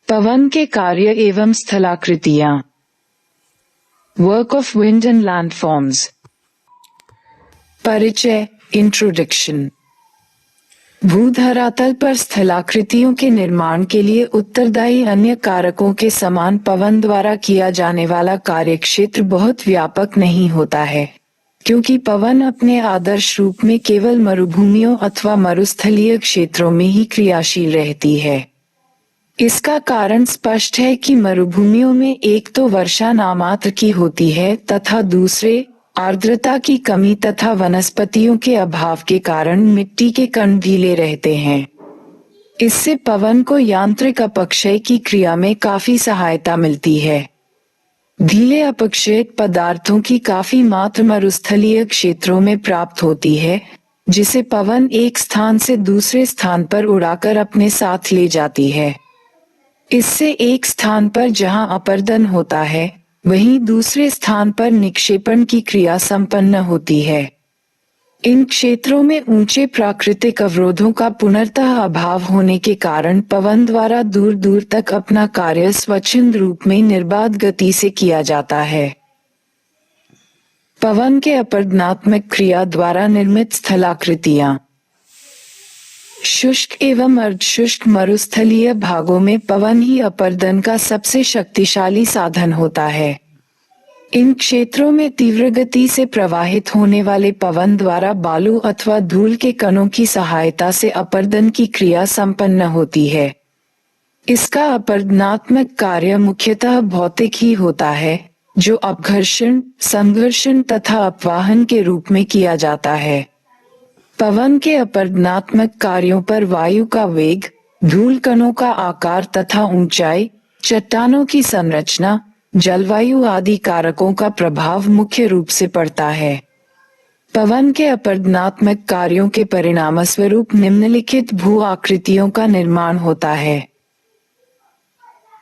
पवन के कार्य एवं स्थलाकृतियां। Work of wind and landforms. परिचय, इंट्रोडक्शन। भूधरातल पर स्थलाकृतियों के निर्माण के लिए उत्तरदायी अन्य कारकों के समान पवन द्वारा किया जाने वाला कार्यक्षेत्र बहुत व्यापक नहीं होता है, क्योंकि पवन अपने आदर्श रूप में केवल मरुभूमियों अथवा मरुस्थलीय क्षेत्रों में ही क्रियाशील रहती है। इसका कारण स्पष्ट है कि मरुभूमियों में एक तो वर्षा नामात्र की होती है तथा दूसरे आर्द्रता की कमी तथा वनस्पतियों के अभाव के कारण मिट्टी के कण ढीले रहते हैं। इससे पवन को यांत्रिक अपक्षय की क्रिया में काफी सहायता मिलती है। ढीले अपक्षयित पदार्थों की काफी मात्रा मरुस्थलीय क्षेत्रों में प्राप्त होती है, जिसे पवन एक स्थान से दूसरे स्थान पर उड़ाकर अपने साथ ले जाती है। इससे एक स्थान पर जहां अपर्दन होता है, वहीं दूसरे स्थान पर निक्षेपण की क्रिया संपन्न होती है। इन क्षेत्रों में ऊंचे प्राकृतिक अवरोधों का पूर्णतः अभाव होने के कारण पवन द्वारा दूर दूर तक अपना कार्य स्वच्छंद रूप में निर्बाध गति से किया जाता है। पवन के अपर्दनात्मक क्रिया द्वारा निर्मित स्थलाकृतियां। शुष्क एवं अर्धशुष्क मरुस्थलीय भागों में पवन ही अपर्दन का सबसे शक्तिशाली साधन होता है। इन क्षेत्रों में तीव्र गति से प्रवाहित होने वाले पवन द्वारा बालू अथवा धूल के कणों की सहायता से अपर्दन की क्रिया संपन्न होती है। इसका अपर्दनात्मक कार्य मुख्यतः भौतिक ही होता है, जो अपघर्षण, संघर्षण तथा अपवाहन के रूप में किया जाता है। पवन के अपर्दनात्मक कार्यों पर वायु का वेग, धूल कणों का आकार तथा ऊंचाई, चट्टानों की संरचना, जलवायु आदि कारकों का प्रभाव मुख्य रूप से पड़ता है। पवन के अपर्दनात्मक कार्यों के परिणामस्वरूप निम्नलिखित भू आकृतियों का निर्माण होता है।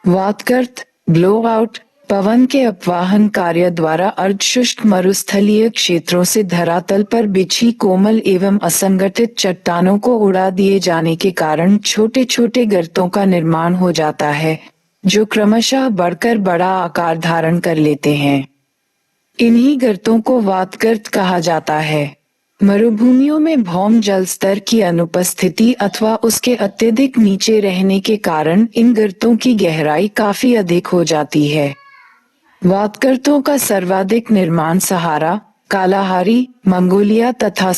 वातगर्त, ब्लो आउट। पवन के अपवाहन कार्य द्वारा अर्धशुष्क मरुस्थलीय क्षेत्रों से धरातल पर बिछी कोमल एवं असंगठित चट्टानों को उड़ा दिए जाने के कारण छोटे छोटे गर्तों का निर्माण हो जाता है, जो क्रमशः बढ़कर बड़ा आकार धारण कर लेते हैं। इन्हीं गर्तों को वातगर्त कहा जाता है। मरुभूमियों में भौम जल स्तर की अनुपस्थिति अथवा उसके अत्यधिक नीचे रहने के कारण इन गर्तों की गहराई काफी अधिक हो जाती है। वातगर्तों का सर्वाधिक निर्माण सहारा, कालाहारी, मंगोलिया तथा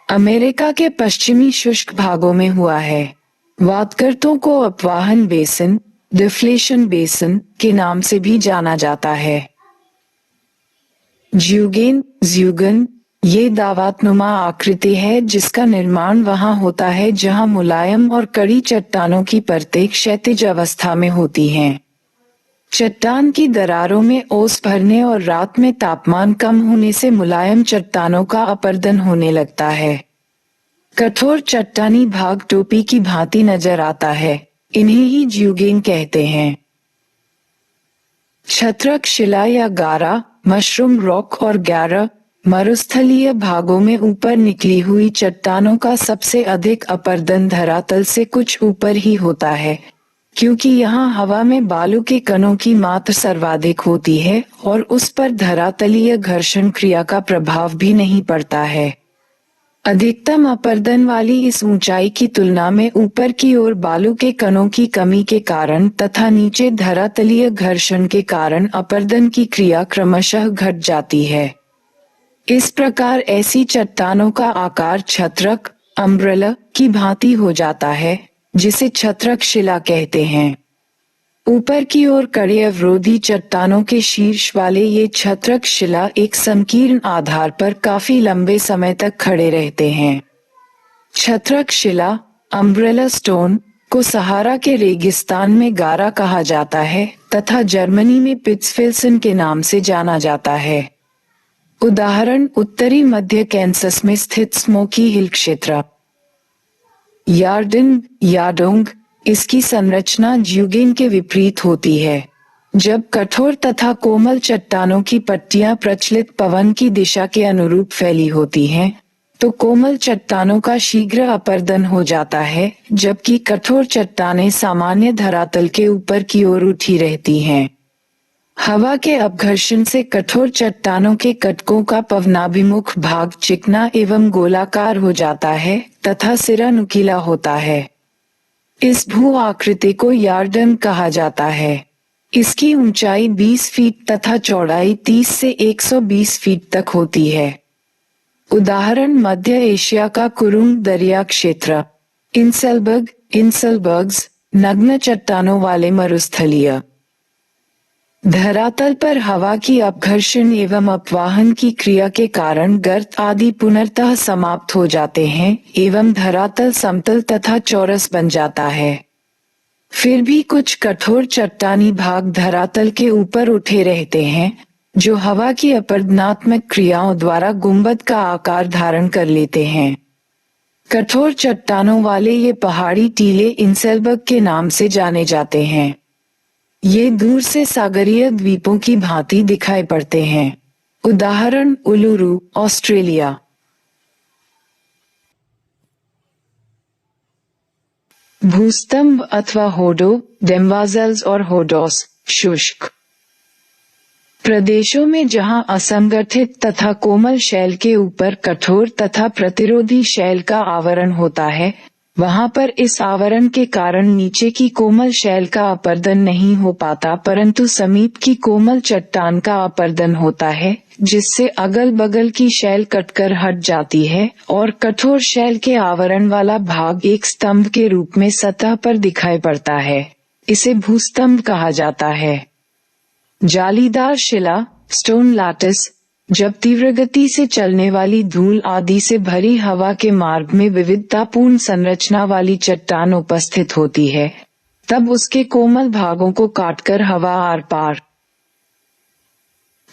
अमेरिका के पश्चिमी शुष्क भागों में हुआ है। वातगर्तों को अपवाहन बेसिन, डिफ्लेशन बेसिन के नाम से भी जाना जाता है। ज्यूगन ये दावातनुमा आकृति है जिसका निर्माण वहां होता है जहां मुलायम और कड़ी चट्टानों की परतें क्षैतिज अवस्था में होती हैं। चट्टान की दरारों में ओस भरने और रात में तापमान कम होने से मुलायम चट्टानों का अपर्दन होने लगता है। कठोर चट्टानी भाग टोपी की भांति नजर आता है, इन्हें ही ज्यूगेन कहते हैं। छत्रक शिला या गारा, मशरूम रॉक और ग्यारा मरुस्थलीय भागों में ऊपर निकली हुई चट्टानों का सबसे अधिक अपर्दन धरातल से कुछ ऊपर ही होता है, क्योंकि यहाँ हवा में बालू के कणों की मात्रा सर्वाधिक होती है और उस पर धरातलीय घर्षण क्रिया का प्रभाव भी नहीं पड़ता है। अधिकतम अपर्दन वाली इस ऊंचाई की तुलना में ऊपर की ओर बालू के कणों की कमी के कारण तथा नीचे धरातलीय घर्षण के कारण अपर्दन की क्रिया क्रमशः घट जाती है। इस प्रकार ऐसी चट्टानों का आकार छत्रक, अम्ब्रेला की भांति हो जाता है, जिसे छत्रक शिला कहते हैं। ऊपर की ओर कड़े अवरोधी चट्टानों के शीर्ष वाले ये छत्रक शिला एक संकीर्ण आधार पर काफी लंबे समय तक खड़े रहते हैं। छत्रक शिला, अम्ब्रेला स्टोन को सहारा के रेगिस्तान में गारा कहा जाता है तथा जर्मनी में पिट्सफेल्सन के नाम से जाना जाता है। उदाहरण उत्तरी मध्य कैंसस में स्थित स्मोकी हिल क्षेत्र। याडोंग इसकी संरचना ज्यूगेन के विपरीत होती है। जब कठोर तथा कोमल चट्टानों की पट्टियां प्रचलित पवन की दिशा के अनुरूप फैली होती हैं, तो कोमल चट्टानों का शीघ्र अपरदन हो जाता है, जबकि कठोर चट्टानें सामान्य धरातल के ऊपर की ओर उठी रहती हैं। हवा के अपघर्षण से कठोर चट्टानों के कटकों का पवनाभिमुख भाग चिकना एवं गोलाकार हो जाता है तथा सिरा नुकीला होता है। इस भू आकृति को यार्डन कहा जाता है। इसकी ऊंचाई 20 फीट तथा चौड़ाई 30 से 120 फीट तक होती है। उदाहरण मध्य एशिया का कुरुंग दरिया क्षेत्र, इंसलबर्ग्स, नग्न चट्टानों वाले मरुस्थलीय। धरातल पर हवा की अपघर्षण एवं अपवाहन की क्रिया के कारण गर्त आदि पुनर्तः समाप्त हो जाते हैं एवं धरातल समतल तथा चौरस बन जाता है। फिर भी कुछ कठोर चट्टानी भाग धरातल के ऊपर उठे रहते हैं, जो हवा की अपरदनात्मक क्रियाओं द्वारा गुंबद का आकार धारण कर लेते हैं। कठोर चट्टानों वाले ये पहाड़ी टीले इंसलबर्ग के नाम से जाने जाते हैं। ये दूर से सागरीय द्वीपों की भांति दिखाई पड़ते हैं। उदाहरण उलुरू, ऑस्ट्रेलिया। भूस्तंभ अथवा होडो, डेम्वाजल्स और होडोस, शुष्क प्रदेशों में जहां असंगठित तथा कोमल शैल के ऊपर कठोर तथा प्रतिरोधी शैल का आवरण होता है, वहां पर इस आवरण के कारण नीचे की कोमल शैल का अपरदन नहीं हो पाता, परंतु समीप की कोमल चट्टान का अपरदन होता है, जिससे अगल बगल की शैल कटकर हट जाती है और कठोर शैल के आवरण वाला भाग एक स्तंभ के रूप में सतह पर दिखाई पड़ता है। इसे भूस्तंभ कहा जाता है। जालीदार शिला, स्टोन लैटिस, जब तीव्र गति से चलने वाली धूल आदि से भरी हवा के मार्ग में विविधतापूर्ण संरचना वाली चट्टान उपस्थित होती है, तब उसके कोमल भागों को काटकर हवा आर पार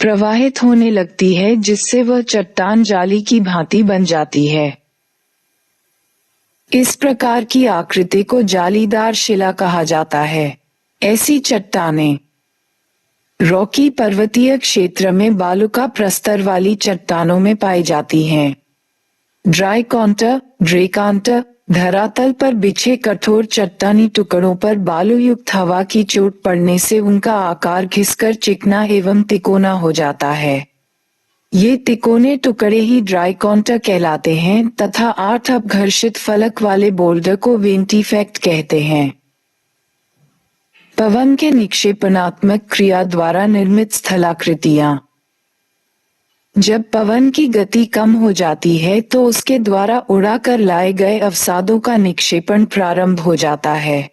प्रवाहित होने लगती है, जिससे वह चट्टान जाली की भांति बन जाती है। इस प्रकार की आकृति को जालीदार शिला कहा जाता है। ऐसी चट्टानें रॉकी पर्वतीय क्षेत्र में बालुका प्रस्तर वाली चट्टानों में पाई जाती हैं। ड्रेकांटर धरातल पर बिछे कठोर चट्टानी टुकड़ों पर बालुयुक्त हवा की चोट पड़ने से उनका आकार घिसकर चिकना एवं तिकोना हो जाता है। ये तिकोने टुकड़े ही ड्राइकॉन्टर कहलाते हैं तथा 8 अपघर्षित फलक वाले बोल्डर को वेंटिफेक्ट कहते हैं। पवन के निक्षेपणात्मक क्रिया द्वारा निर्मित स्थलाकृतियां। जब पवन की गति कम हो जाती है तो उसके द्वारा उड़ाकर लाए गए अवसादों का निक्षेपण प्रारंभ हो जाता है।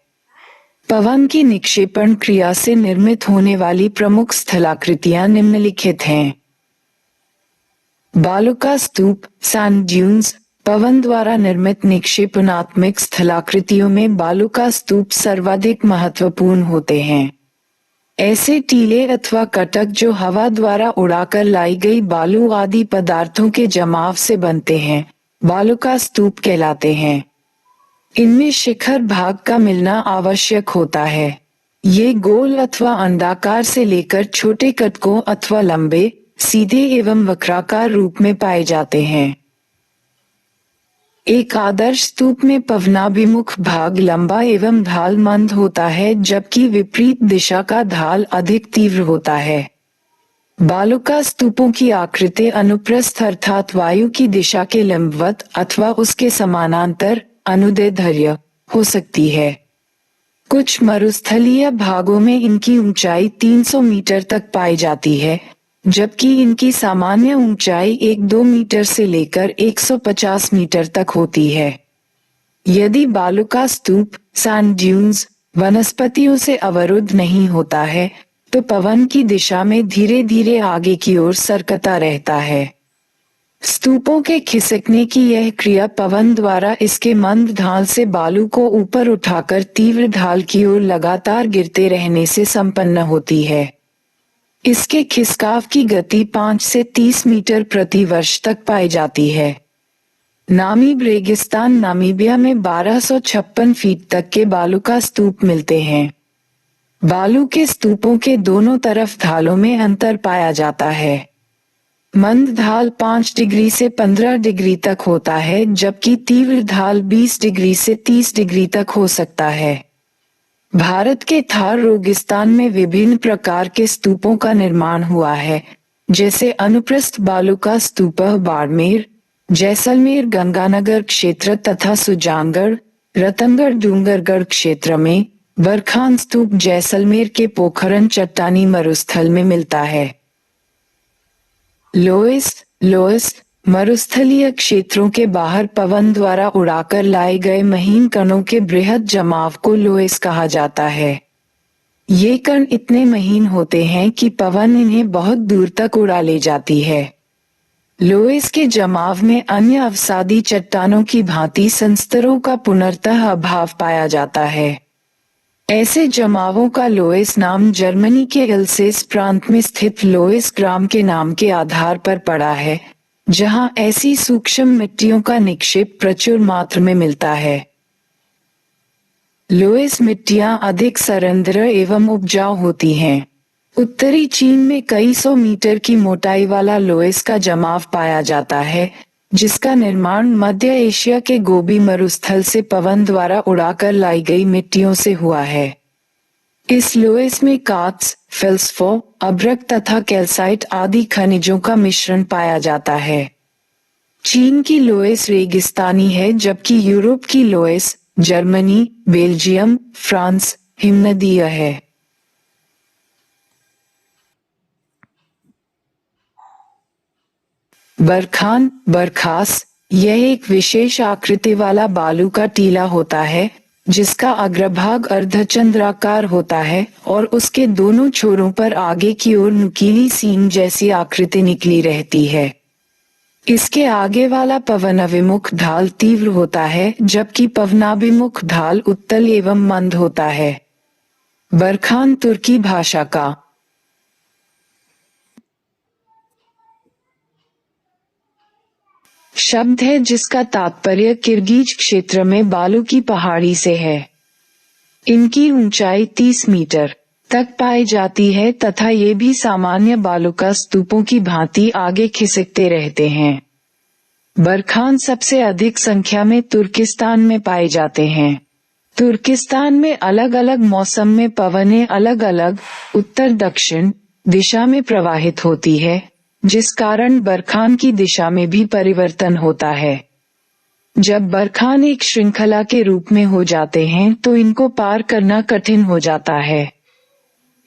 पवन की निक्षेपण क्रिया से निर्मित होने वाली प्रमुख स्थलाकृतियां निम्नलिखित हैं। बालुका स्तूप, सैंड ड्यून्स। पवन द्वारा निर्मित निक्षेपणात्मक स्थलाकृतियों में बालुका स्तूप सर्वाधिक महत्वपूर्ण होते हैं। ऐसे टीले अथवा कटक जो हवा द्वारा उड़ाकर लाई गई बालू आदि पदार्थों के जमाव से बनते हैं, बालुका स्तूप कहलाते हैं। इनमें शिखर भाग का मिलना आवश्यक होता है। ये गोल अथवा अंडाकार से लेकर छोटे कटकों अथवा लंबे, सीधे एवं वक्राकार रूप में पाए जाते हैं। एक आदर्श स्तूप में पवनाभिमुख भाग लंबा एवं ढाल मंद होता है, जबकि विपरीत दिशा का ढाल अधिक तीव्र होता है। बालुका स्तूपों की आकृति अनुप्रस्थ अर्थात वायु की दिशा के लंबवत अथवा उसके समानांतर अनुदैर्ध्य हो सकती है। कुछ मरुस्थलीय भागों में इनकी ऊंचाई 300 मीटर तक पाई जाती है, जबकि इनकी सामान्य ऊंचाई 1-2 मीटर से लेकर 150 मीटर तक होती है। यदि बालुका स्तूप, सैंड ड्यून्स, वनस्पतियों से अवरुद्ध नहीं होता है, तो पवन की दिशा में धीरे धीरे आगे की ओर सरकता रहता है। स्तूपों के खिसकने की यह क्रिया पवन द्वारा इसके मंद ढाल से बालू को ऊपर उठाकर तीव्र ढाल की ओर लगातार गिरते रहने से संपन्न होती है। इसके खिसकाव की गति 5 से 30 मीटर प्रति वर्ष तक पाई जाती है। नामीब रेगिस्तान नामीबिया में 1256 फीट तक के बालू का स्तूप मिलते हैं। बालू के स्तूपों के दोनों तरफ ढालों में अंतर पाया जाता है। मंद ढाल 5 डिग्री से 15 डिग्री तक होता है, जबकि तीव्र ढाल 20 डिग्री से 30 डिग्री तक हो सकता है। भारत के थार रेगिस्तान में विभिन्न प्रकार के स्तूपों का निर्माण हुआ है, जैसे अनुप्रस्थ बालू का स्तूप बाड़मेर, जैसलमेर गंगानगर क्षेत्र तथा सुजानगढ़, रतनगढ़ डूंगरगढ़ क्षेत्र में। बरखान स्तूप जैसलमेर के पोखरन चट्टानी मरुस्थल में मिलता है। लोएस मरुस्थलीय क्षेत्रों के बाहर पवन द्वारा उड़ाकर लाए गए महीन कणों के बृहद जमाव को लोएस कहा जाता है। ये कण इतने महीन होते हैं कि पवन इन्हें बहुत दूर तक उड़ा ले जाती है। लोएस के जमाव में अन्य अवसादी चट्टानों की भांति संस्तरों का पुनर्तः अभाव पाया जाता है। ऐसे जमावों का लोएस नाम जर्मनी के एल्सेस प्रांत में स्थित लोएस ग्राम के नाम के आधार पर पड़ा है, जहां ऐसी सूक्ष्म मिट्टियों का निक्षेप प्रचुर मात्रा में मिलता है। लोएस मिट्टियां अधिक सरंध्र एवं उपजाऊ होती हैं। उत्तरी चीन में कई सौ मीटर की मोटाई वाला लोएस का जमाव पाया जाता है, जिसका निर्माण मध्य एशिया के गोबी मरुस्थल से पवन द्वारा उड़ाकर लाई गई मिट्टियों से हुआ है। इस लोएस में कात्स, फेल्सफोर, अभ्रक तथा कैल्साइट आदि खनिजों का मिश्रण पाया जाता है। चीन की लोएस रेगिस्तानी है, जबकि यूरोप की लोएस जर्मनी, बेल्जियम, फ्रांस हिमनदीय है। बरखास यह एक विशेष आकृति वाला बालू का टीला होता है, जिसका अग्रभाग अर्धचंद्राकार होता है और उसके दोनों छोरों पर आगे की ओर नुकीली सींग जैसी आकृति निकली रहती है। इसके आगे वाला पवनाभिमुख ढाल तीव्र होता है, जबकि पवनाभिमुख ढाल उत्तल एवं मंद होता है। बरखान तुर्की भाषा का शब्द है, जिसका तात्पर्य किर्गिज क्षेत्र में बालू की पहाड़ी से है। इनकी ऊंचाई 30 मीटर तक पाई जाती है तथा ये भी सामान्य बालू का स्तूपों की भांति आगे खिसकते रहते हैं। बरखान सबसे अधिक संख्या में तुर्किस्तान में पाए जाते हैं। तुर्किस्तान में अलग अलग मौसम में पवनें अलग अलग उत्तर दक्षिण दिशा में प्रवाहित होती है, जिस कारण बरखान की दिशा में भी परिवर्तन होता है। जब बरखान एक श्रृंखला के रूप में हो जाते हैं तो इनको पार करना कठिन हो जाता है।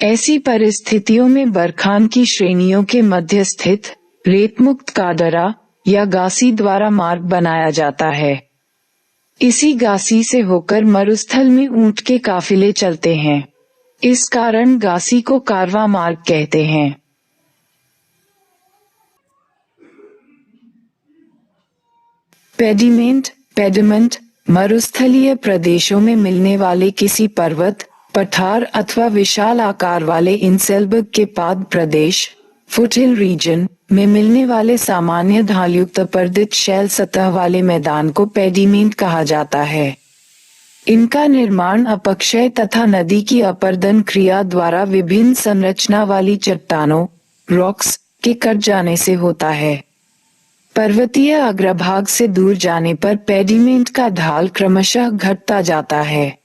ऐसी परिस्थितियों में बरखान की श्रेणियों के मध्य स्थित रेतमुक्त कादरा या गासी द्वारा मार्ग बनाया जाता है। इसी गासी से होकर मरुस्थल में ऊंट के काफिले चलते हैं। इस कारण गासी को कारवां मार्ग कहते हैं। पेडिमेंट मरुस्थलीय प्रदेशों में मिलने वाले किसी पर्वत, पठार अथवा विशाल आकार वाले इनसेलबर्ग के पाद प्रदेश फुटहिल रीजन में मिलने वाले सामान्य ढालयुक्त अपर्दित शैल सतह वाले मैदान को पेडिमेंट कहा जाता है। इनका निर्माण अपक्षय तथा नदी की अपर्दन क्रिया द्वारा विभिन्न संरचना वाली चट्टानों रॉक्स के कट जाने से होता है। पर्वतीय अग्रभाग से दूर जाने पर पेडिमेंट का ढाल क्रमशः घटता जाता है।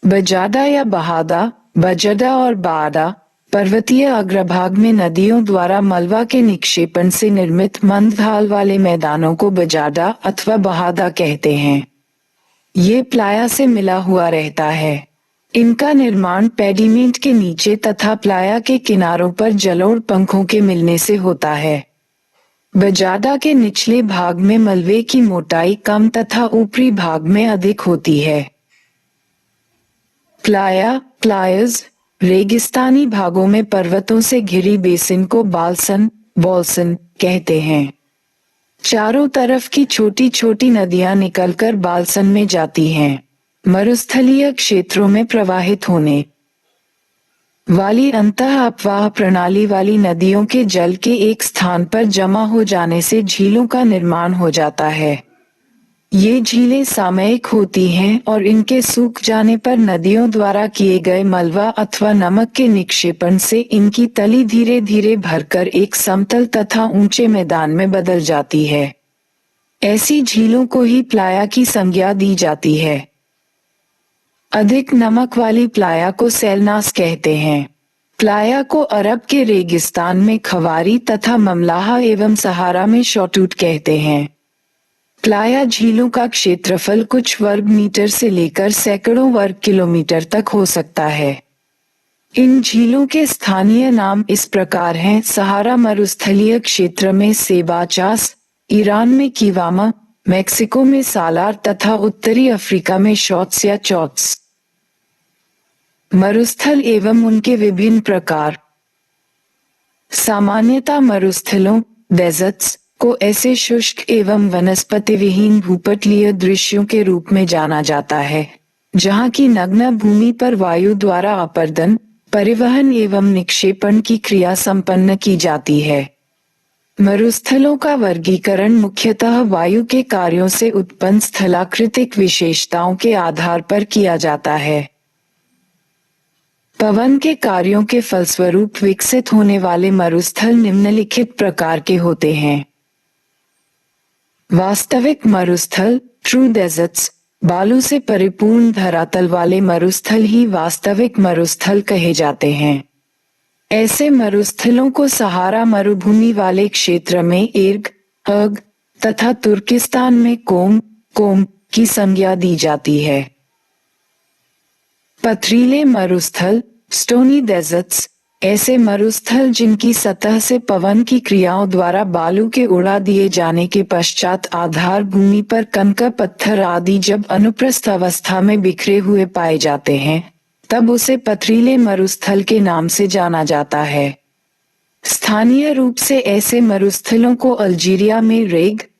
बजाडा या बजडा और बाड़ा पर्वतीय अग्रभाग में नदियों द्वारा मलबा के निक्षेपण से निर्मित मंद ढाल वाले मैदानों को बजाडा अथवा बहादा कहते हैं। ये प्लाया से मिला हुआ रहता है। इनका निर्माण पेडिमेंट के नीचे तथा प्लाया के किनारों पर जलोढ़ पंखों के मिलने से होता है। बजाडा के निचले भाग में मलबे की मोटाई कम तथा ऊपरी भाग में अधिक होती है। प्लायर्स रेगिस्तानी भागों में पर्वतों से घिरी बेसिन को बॉल्सन कहते हैं। चारों तरफ की छोटी छोटी नदियां निकलकर बाल्सन में जाती हैं। मरुस्थलीय क्षेत्रों में प्रवाहित होने वाली अंतः अपवाह प्रणाली वाली नदियों के जल के एक स्थान पर जमा हो जाने से झीलों का निर्माण हो जाता है। ये झीलें सामयिक होती हैं और इनके सूख जाने पर नदियों द्वारा किए गए मलबा अथवा नमक के निक्षेपण से इनकी तली धीरे धीरे भरकर एक समतल तथा ऊंचे मैदान में बदल जाती है। ऐसी झीलों को ही प्लाया की संज्ञा दी जाती है। अधिक नमक वाली प्लाया को सैलनास कहते हैं। प्लाया को अरब के रेगिस्तान में खवारी तथा ममलाहा एवं सहारा में शौटूट कहते हैं। प्लाया झीलों का क्षेत्रफल कुछ वर्ग मीटर से लेकर सैकड़ों वर्ग किलोमीटर तक हो सकता है। इन झीलों के स्थानीय नाम इस प्रकार हैं: सहारा मरुस्थलीय क्षेत्र में सेबाचास, ईरान में कीवामा, मेक्सिको में सालार तथा उत्तरी अफ्रीका में शॉट्स या चौट्स। मरुस्थल एवं उनके विभिन्न प्रकार। सामान्यतः मरुस्थलों डेजर्ट्स को ऐसे शुष्क एवं वनस्पति विहीन भूपटलीय दृश्यों के रूप में जाना जाता है जहाँ की नग्न भूमि पर वायु द्वारा अपर्दन, परिवहन एवं निक्षेपण की क्रिया संपन्न की जाती है। मरुस्थलों का वर्गीकरण मुख्यतः वायु के कार्यों से उत्पन्न स्थलाकृतिक विशेषताओं के आधार पर किया जाता है। पवन के कार्यों के फलस्वरूप विकसित होने वाले मरुस्थल निम्नलिखित प्रकार के होते हैं। वास्तविक मरुस्थल ट्रू डेजर्ट्स, बालू से परिपूर्ण धरातल वाले मरुस्थल ही वास्तविक मरुस्थल कहे जाते हैं। ऐसे मरुस्थलों को सहारा मरुभूमि वाले क्षेत्र में एर्ग, अर्ग तथा तुर्किस्तान में कोम की संज्ञा दी जाती है। पथरीले मरुस्थल स्टोनी डेजर्ट्स, ऐसे मरुस्थल जिनकी सतह से पवन की क्रियाओं द्वारा बालू के उड़ा दिए जाने के पश्चात आधार भूमि पर कंकर पत्थर आदि जब अनुप्रस्थ अवस्था में बिखरे हुए पाए जाते हैं तब उसे पथरीले मरुस्थल के नाम से जाना जाता है। स्थानीय रूप से ऐसे मरुस्थलों को अल्जीरिया में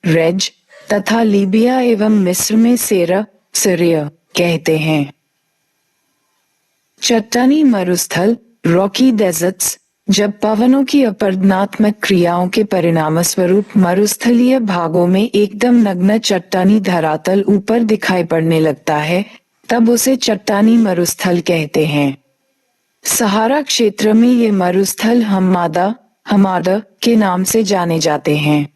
रेज तथा लीबिया एवं मिस्र में सिरिया कहते हैं। चट्टानी मरुस्थल रॉकी डेजर्ट्स, जब पवनों की अपरदनात्मक क्रियाओं के परिणामस्वरूप मरुस्थलीय भागों में एकदम नग्न चट्टानी धरातल ऊपर दिखाई पड़ने लगता है तब उसे चट्टानी मरुस्थल कहते हैं। सहारा क्षेत्र में ये मरुस्थल हमादा के नाम से जाने जाते हैं।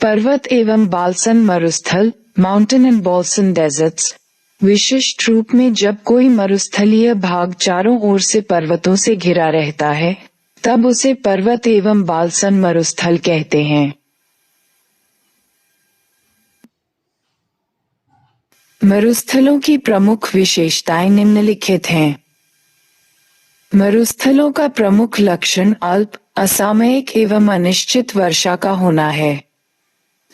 पर्वत एवं बाल्सन मरुस्थल माउंटेन एंड बाल्सन डेजर्ट्स, विशिष्ट रूप में जब कोई मरुस्थलीय भाग चारों ओर से पर्वतों से घिरा रहता है तब उसे पर्वत एवं बाल्सन मरुस्थल कहते हैं। मरुस्थलों की प्रमुख विशेषताएं निम्नलिखित हैं। मरुस्थलों का प्रमुख लक्षण अल्प, असामयिक एवं अनिश्चित वर्षा का होना है।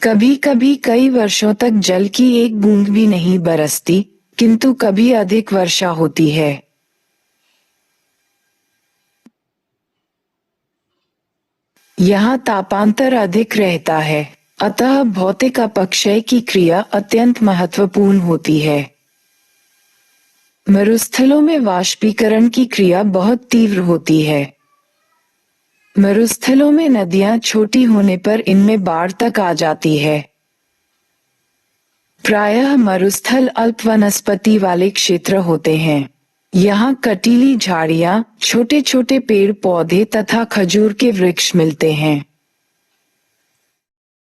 कभी कभी कई वर्षों तक जल की एक बूंद भी नहीं बरसती, किंतु कभी अधिक वर्षा होती है। यहाँ तापांतर अधिक रहता है, अतः भौतिक अपक्षय की क्रिया अत्यंत महत्वपूर्ण होती है। मरुस्थलों में वाष्पीकरण की क्रिया बहुत तीव्र होती है। मरुस्थलों में नदियां छोटी होने पर इनमें बाढ़ तक आ जाती है। प्रायः मरुस्थल अल्प वनस्पति वाले क्षेत्र होते हैं। यहाँ कटीली झाड़ियाँ, छोटे छोटे पेड़ पौधे तथा खजूर के वृक्ष मिलते हैं।